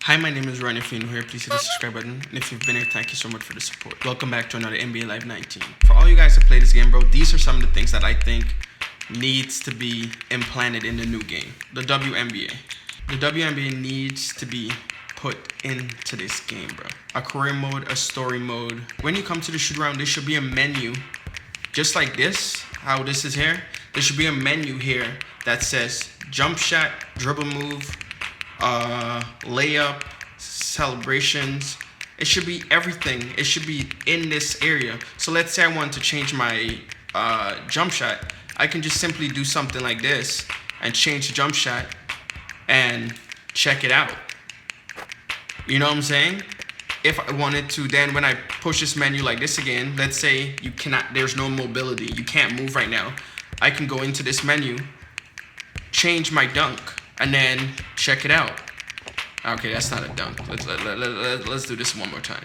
Hi, my name is Ryan. If you're new here, please hit the subscribe button. And if you've been here, thank you so much for the support. Welcome back to another NBA Live 19. For all you guys that play this game, bro, these are some of the things that I think needs to be implanted in the new game. The WNBA. The WNBA needs to be put into this game, bro. A career mode, a story mode. When you come to the shoot around, there should be a menu just like this, how this is here. There should be a menu here that says jump shot, dribble move, layup, celebrations. It should be everything. It should be in this area. So let's say I want to change my jump shot. I can just simply do something like this and change the jump shot and check it out. You know what I'm saying? If I wanted to, then when I push this menu like this again, let's say you cannot, there's no mobility, you can't move right now. I can go into this menu, change my dunk, and then check it out. Okay, that's not a dunk. Let's do this one more time.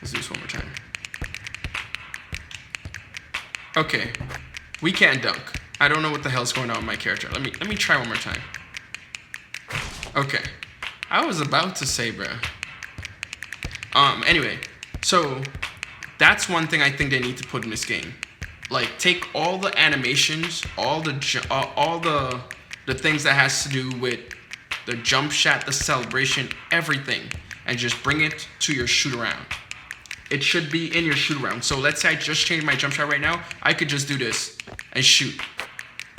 Let's do this one more time. Okay, we can't dunk. I don't know what the hell's going on with my character. Let me try one more time. Okay, I was about to say, bro. Anyway, so that's one thing I think they need to put in this game. Like, take all the animations, all the things that has to do with the jump shot, the celebration, everything, and just bring it to your shoot around. It should be in your shoot around. So let's say I just changed my jump shot right now. I could just do this and shoot.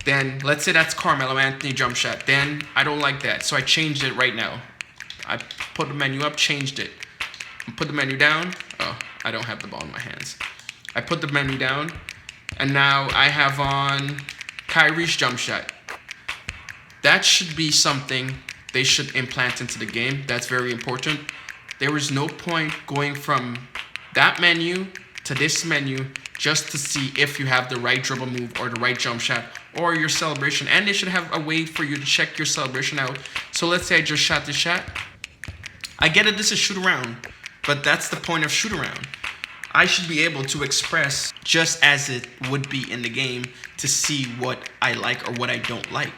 Then let's say that's Carmelo Anthony jump shot. Then I don't like that, so I changed it right now. I put the menu up, changed it. Put the menu down. Oh, I don't have the ball in my hands. I put the menu down, and now I have on Kyrie's jump shot. That should be something they should implant into the game. That's very important. There is no point going from that menu to this menu just to see if you have the right dribble move or the right jump shot or your celebration. And they should have a way for you to check your celebration out. So let's say I just shot this shot. I get it, this is shoot around, but that's the point of shoot around. I should be able to express just as it would be in the game to see what I like or what I don't like.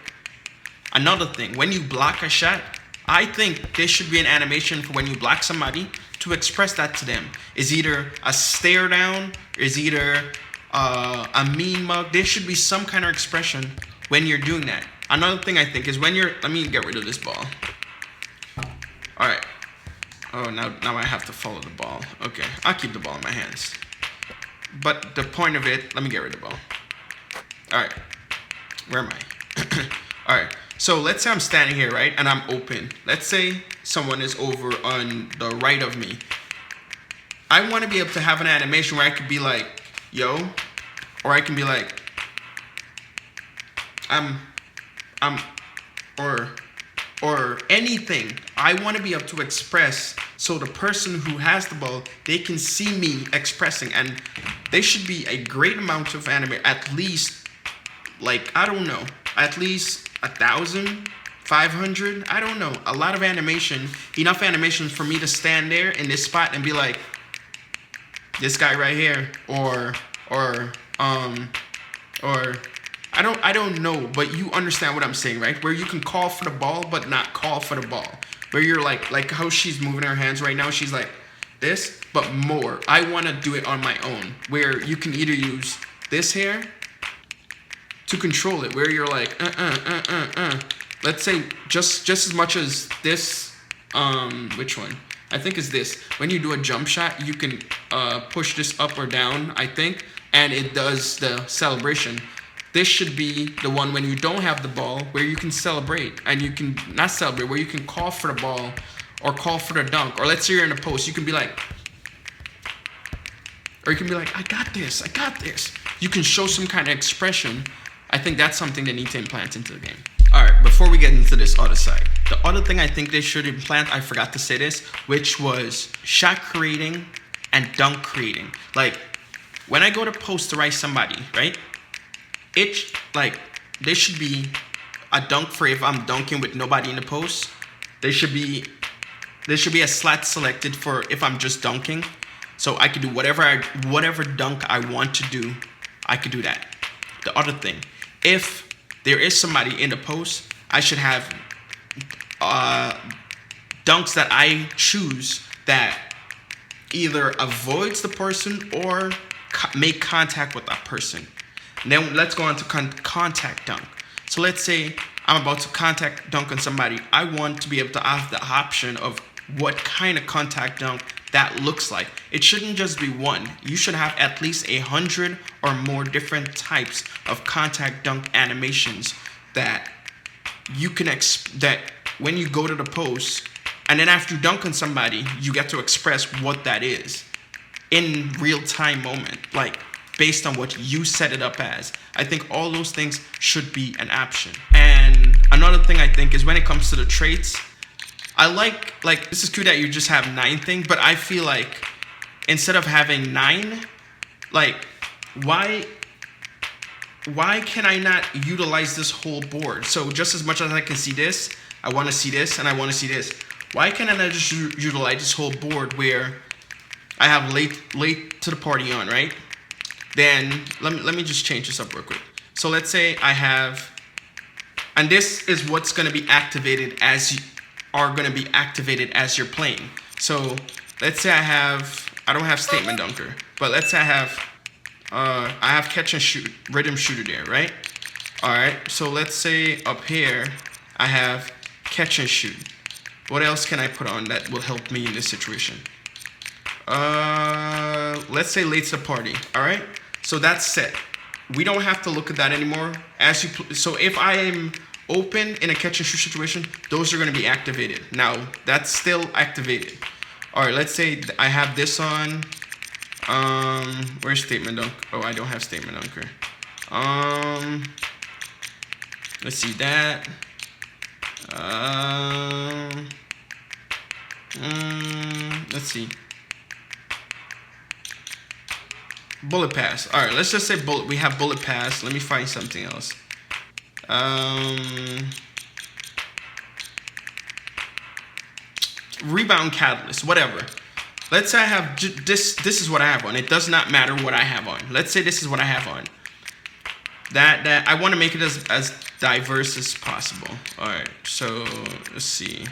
Another thing, when you block a shot, I think there should be an animation for when you block somebody to express that to them. Is either a stare down, is either a mean mug. There should be some kind of expression when you're doing that. Another thing I think is when you're, let me get rid of this ball. All right. Oh, now I have to follow the ball. Okay, I'll keep the ball in my hands. But the point of it, let me get rid of the ball. All right, where am I? All right, so let's say I'm standing here, right, and I'm open. Let's say someone is over on the right of me. I want to be able to have an animation where I could be like, yo, or I can be like, or anything. I want to be able to express so the person who has the ball, they can see me expressing, and they should be a great amount of anime, at least, like, I don't know, at least 1,000, 500, I don't know, a lot of animation, enough animation for me to stand there in this spot and be like, this guy right here, or I don't know, but you understand what I'm saying, right? Where you can call for the ball, but not call for the ball. Where you're like how she's moving her hands right now, she's like this, but more. I want to do it on my own, where you can either use this here to control it, where you're like, Let's say just as much as this, which one? I think is this. When you do a jump shot, you can push this up or down, I think, and it does the celebration. This should be the one when you don't have the ball, where you can celebrate, and you can not celebrate, where you can call for the ball or call for the dunk. Or let's say you're in the post, you can be like, or you can be like, I got this. You can show some kind of expression. I think that's something they need to implant into the game. All right, before we get into this other side, the other thing I think they should implant, I forgot to say this, which was shot creating and dunk creating. Like, when I go to posterize somebody, right? It's like, there should be a dunk for if I'm dunking with nobody in the post. There should be a slat selected for if I'm just dunking. So I could do whatever dunk I want to do, I could do that. The other thing, if there is somebody in the post, I should have dunks that I choose that either avoids the person or make contact with that person. Now let's go on to contact dunk. So let's say I'm about to contact dunk on somebody. I want to be able to have the option of what kind of contact dunk that looks like. It shouldn't just be one. You should have at least 100 or more different types of contact dunk animations that you can that when you go to the post and then after you dunk on somebody, you get to express what that is in real time moment, like based on what you set it up as. I think all those things should be an option. And another thing I think is when it comes to the traits, I like this is cool that you just have 9 things, but I feel like instead of having 9, like why can I not utilize this whole board? So just as much as I can see this, I want to see this, and I want to see this. Why can't I not just utilize this whole board where I have late to the party on, right? Then let me just change this up real quick. So let's say I have, and this is what's going to be activated as you're playing. So let's say I don't have statement dunker, but let's say I have catch and shoot, rhythm shooter there, right? All right. So let's say up here I have catch and shoot. What else can I put on that will help me in this situation? Let's say late to the party. All right. So that's set. We don't have to look at that anymore. So if I am open in a catch and shoot situation, those are going to be activated. Now that's still activated. All right. Let's say I have this on. Where's statement dunk? Oh, I don't have statement dunker. Let's see that. Let's see. Bullet pass. All right, let's just say bullet. We have bullet pass. Let me find something else. Rebound catalyst. Whatever. Let's say I have this. This is what I have on. It does not matter what I have on. Let's say this is what I have on. That I want to make it as diverse as possible. All right. So let's see.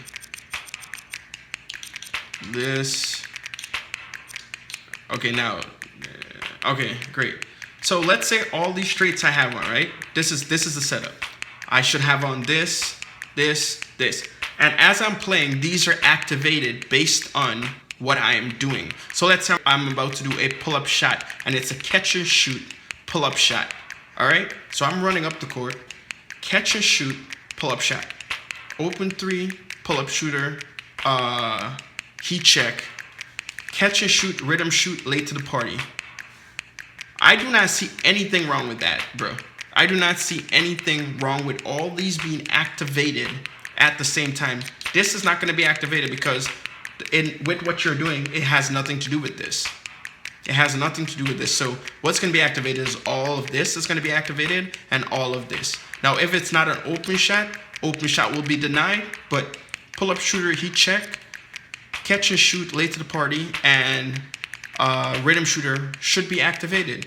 This. Okay. Now. Okay. Great. So let's say all these traits I have on. Right. This is the setup. I should have on this, this, this, and as I'm playing, these are activated based on what I am doing. So let's say I'm about to do a pull-up shot and it's a catch and shoot pull-up shot. All right. So I'm running up the court, catch and shoot pull-up shot, open 3 pull-up shooter, heat check, catch and shoot rhythm shoot late to the party. I do not see anything wrong with that, bro. I do not see anything wrong with all these being activated at the same time. This is not going to be activated because with what you're doing, it has nothing to do with this. It has nothing to do with this. So what's going to be activated is all of this is going to be activated and all of this. Now, if it's not an open shot will be denied, but pull-up shooter, heat check, catch and shoot, late to the party, and rhythm shooter should be activated.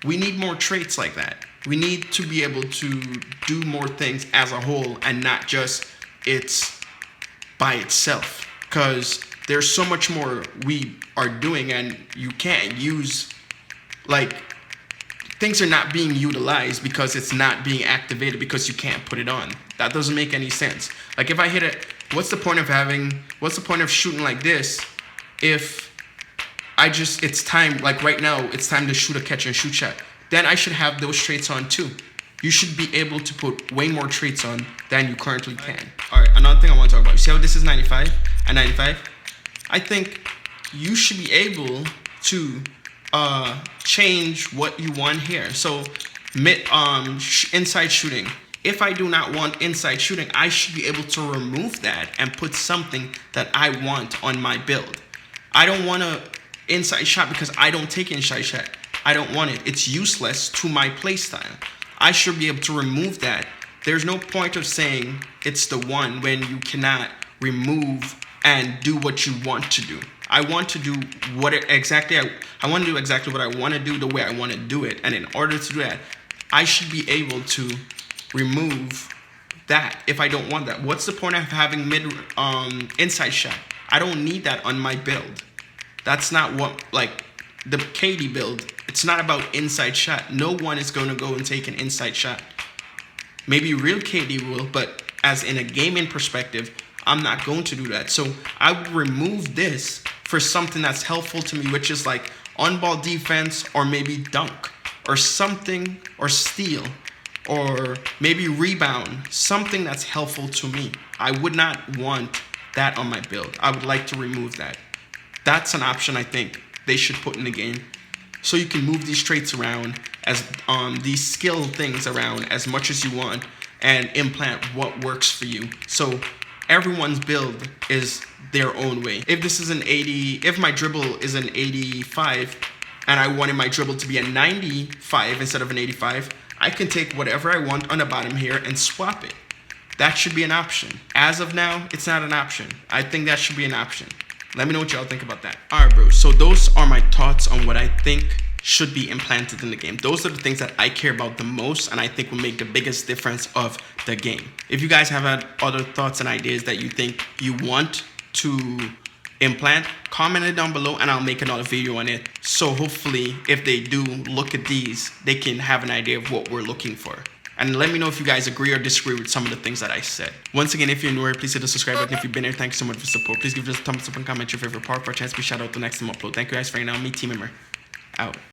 We need more traits like that. We need to be able to do more things as a whole and not just it's by itself. Because there's so much more we are doing and you can't use, like, things are not being utilized because it's not being activated because you can't put it on. That doesn't make any sense. Like if I hit it, what's the point of shooting like this if it's time, like right now, it's time to shoot a catch and shoot shot. Then I should have those traits on too. You should be able to put way more traits on than you currently can. All right, another thing I want to talk about. You see how this is 95 and 95? I think you should be able to change what you want here. So inside shooting. If I do not want inside shooting, I should be able to remove that and put something that I want on my build. I don't want to inside shot because I don't take inside shot. I don't want it. It's useless to my playstyle. I should be able to remove that. There's no point of saying it's the one when you cannot remove and do what you want to do. I want to do exactly what I want to do the way I want to do it. And in order to do that, I should be able to remove that if I don't want that? What's the point of having inside shot? I don't need that on my build. That's not what, like, the KD build. It's not about inside shot. No one is going to go and take an inside shot. Maybe real KD will, but as in a gaming perspective, I'm not going to do that. So I would remove this for something that's helpful to me, which is like on-ball defense, or maybe dunk, or something, or steal, or maybe rebound, something that's helpful to me. I would not want that on my build. I would like to remove that. That's an option I think they should put in the game, so you can move these traits around, as these skill things around as much as you want, and implant what works for you. So everyone's build is their own way. If this is an 80, if my dribble is an 85, and I wanted my dribble to be a 95 instead of an 85, I can take whatever I want on the bottom here and swap it. That should be an option. As of now, it's not an option. I think that should be an option. Let me know what y'all think about that. All right, bro. So those are my thoughts on what I think should be implanted in the game. Those are the things that I care about the most, and I think will make the biggest difference of the game. If you guys have had other thoughts and ideas that you think you want to implant, comment it down below and I'll make another video on it. So hopefully, if they do look at these, they can have an idea of what we're looking for. And let me know if you guys agree or disagree with some of the things that I said. Once again, if you're new here, please hit the subscribe button. If you've been here, thank you so much for support. Please give us a thumbs up and comment your favorite part for a chance to be shout out the next time I upload. Thank you guys for hanging out with me, team member. Out.